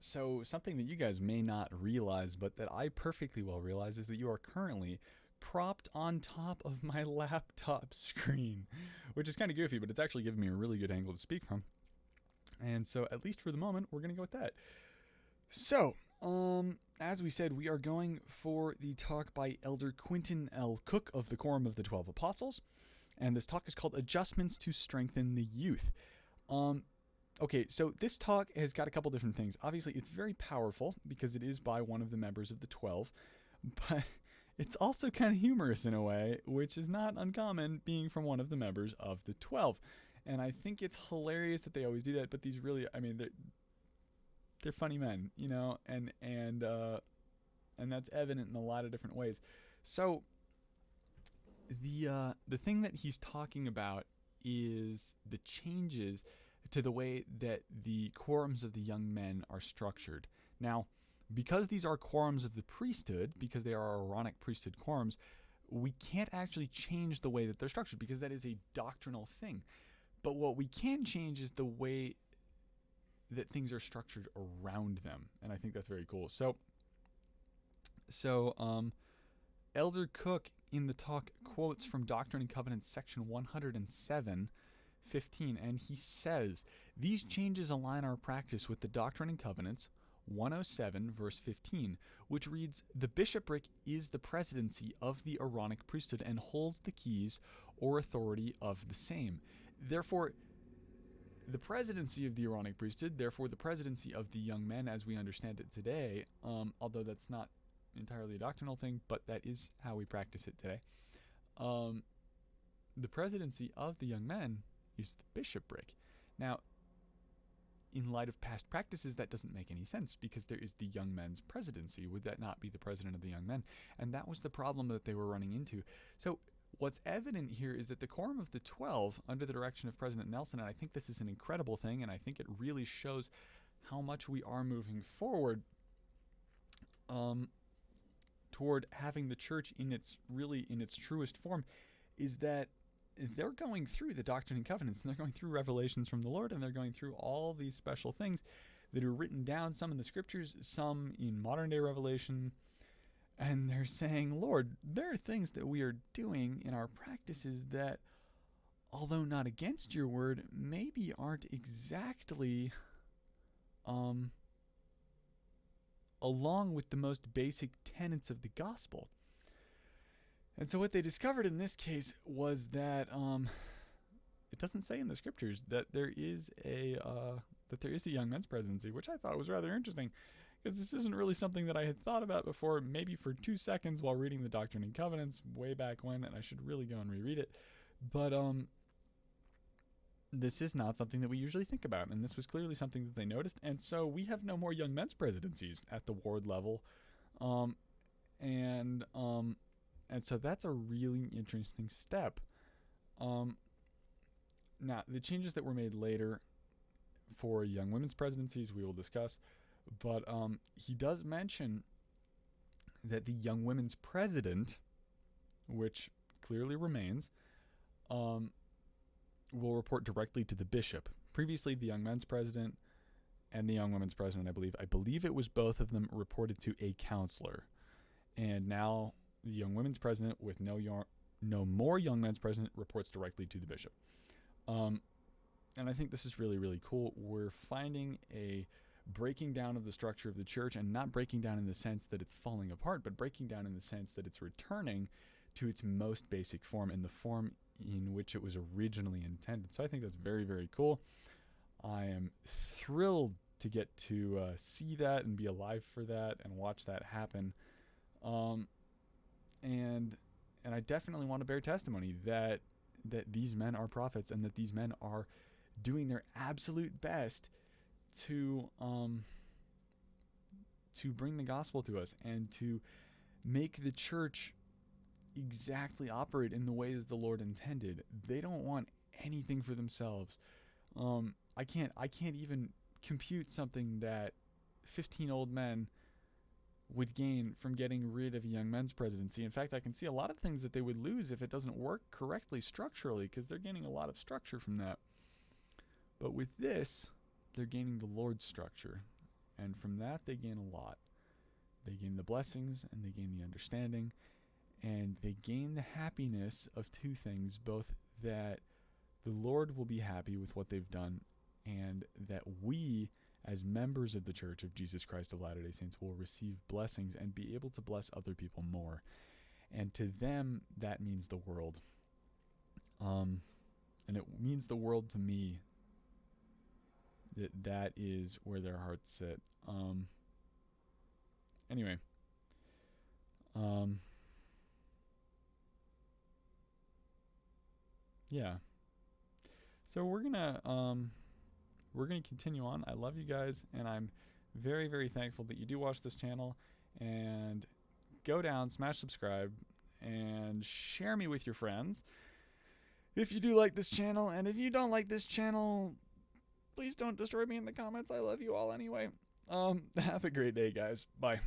So, something that you guys may not realize, but that I perfectly well realize, is that you are currently propped on top of my laptop screen, which is kind of goofy, but it's actually giving me a really good angle to speak from. And so, at least for the moment, we're going to go with that. So, as we said, we are going for the talk by Elder Quentin L. Cook of the Quorum of the 12 Apostles. And this talk is called Adjustments to Strengthen the Youth. Okay, so this talk has got a couple different things. Obviously, it's very powerful because it is by one of the members of the 12, but it's also kind of humorous in a way, which is not uncommon being from one of the members of the 12. And I think it's hilarious that they always do that, but these really, I mean, they're funny men, you know, and that's evident in a lot of different ways. So the thing that he's talking about is the changes to the way that the quorums of the young men are structured. Now, because these are quorums of the priesthood, because they are Aaronic priesthood quorums, we can't actually change the way that they're structured because that is a doctrinal thing. But what we can change is the way that things are structured around them, and I think that's very cool. So Elder Cook in the talk quotes from Doctrine and Covenants section 107, 15, and he says, "These changes align our practice with the Doctrine and Covenants 107 verse 15, which reads, 'The bishopric is the presidency of the Aaronic priesthood and holds the keys or authority of the same. Therefore, the presidency of the Aaronic priesthood, therefore the presidency of the young men as we understand it today, although that's not entirely a doctrinal thing, but that is how we practice it today. The presidency of the young men is the bishopric.' Now, in light of past practices, that doesn't make any sense because there is the young men's presidency. Would that not be the president of the young men? And that was the problem that they were running into. So what's evident here is that the Quorum of the 12, under the direction of President Nelson, and I think this is an incredible thing, and I think it really shows how much we are moving forward toward having the church in its truest form, is that they're going through the Doctrine and Covenants, and they're going through revelations from the Lord, and they're going through all these special things that are written down, some in the scriptures, some in modern day revelation, and they're saying, Lord, there are things that we are doing in our practices that, although not against your word, maybe aren't exactly along with the most basic tenets of the gospel. And so what they discovered in this case was that it doesn't say in the scriptures that there is a young men's presidency, which I thought was rather interesting, because this isn't really something that I had thought about before, maybe for 2 seconds while reading the Doctrine and Covenants way back when, and I should really go and reread it. But this is not something that we usually think about, and this was clearly something that they noticed, and so we have no more young men's presidencies at the ward level, and so that's a really interesting step. Now, the changes that were made later for young women's presidencies we will discuss, but he does mention that the young women's president, which clearly remains, will report directly to the bishop. Previously, the young men's president and the young women's president, I believe it was both of them, reported to a counselor, and now the young women's president, with no more young men's president, reports directly to the bishop. And I think this is really, really cool. We're finding a breaking down of the structure of the church, and not breaking down in the sense that it's falling apart, but breaking down in the sense that it's returning to its most basic form, in the form in which it was originally intended. So I think that's very, very cool. I am thrilled to get to see that and be alive for that and watch that happen. And I definitely want to bear testimony that these men are prophets, and that these men are doing their absolute best to bring the gospel to us and to make the church exactly operate in the way that the Lord intended. They don't want anything for themselves. I can't even compute something that 15 old men would gain from getting rid of a young men's presidency. In fact, I can see a lot of things that they would lose if it doesn't work correctly structurally, because they're gaining a lot of structure from that. But with this, they're gaining the Lord's structure. And from that, they gain a lot. They gain the blessings, and they gain the understanding, and they gain the happiness of two things, both that the Lord will be happy with what they've done, and that we, as members of the Church of Jesus Christ of Latter-day Saints, will receive blessings and be able to bless other people more. And to them, that means the world. And it means the world to me. That is where their hearts sit. Anyway. Yeah. So we're gonna continue on. I love you guys, and I'm very, very thankful that you do watch this channel. And go down, smash subscribe, and share me with your friends if you do like this channel. And if you don't like this channel, please don't destroy me in the comments. I love you all anyway. Have a great day, guys. Bye.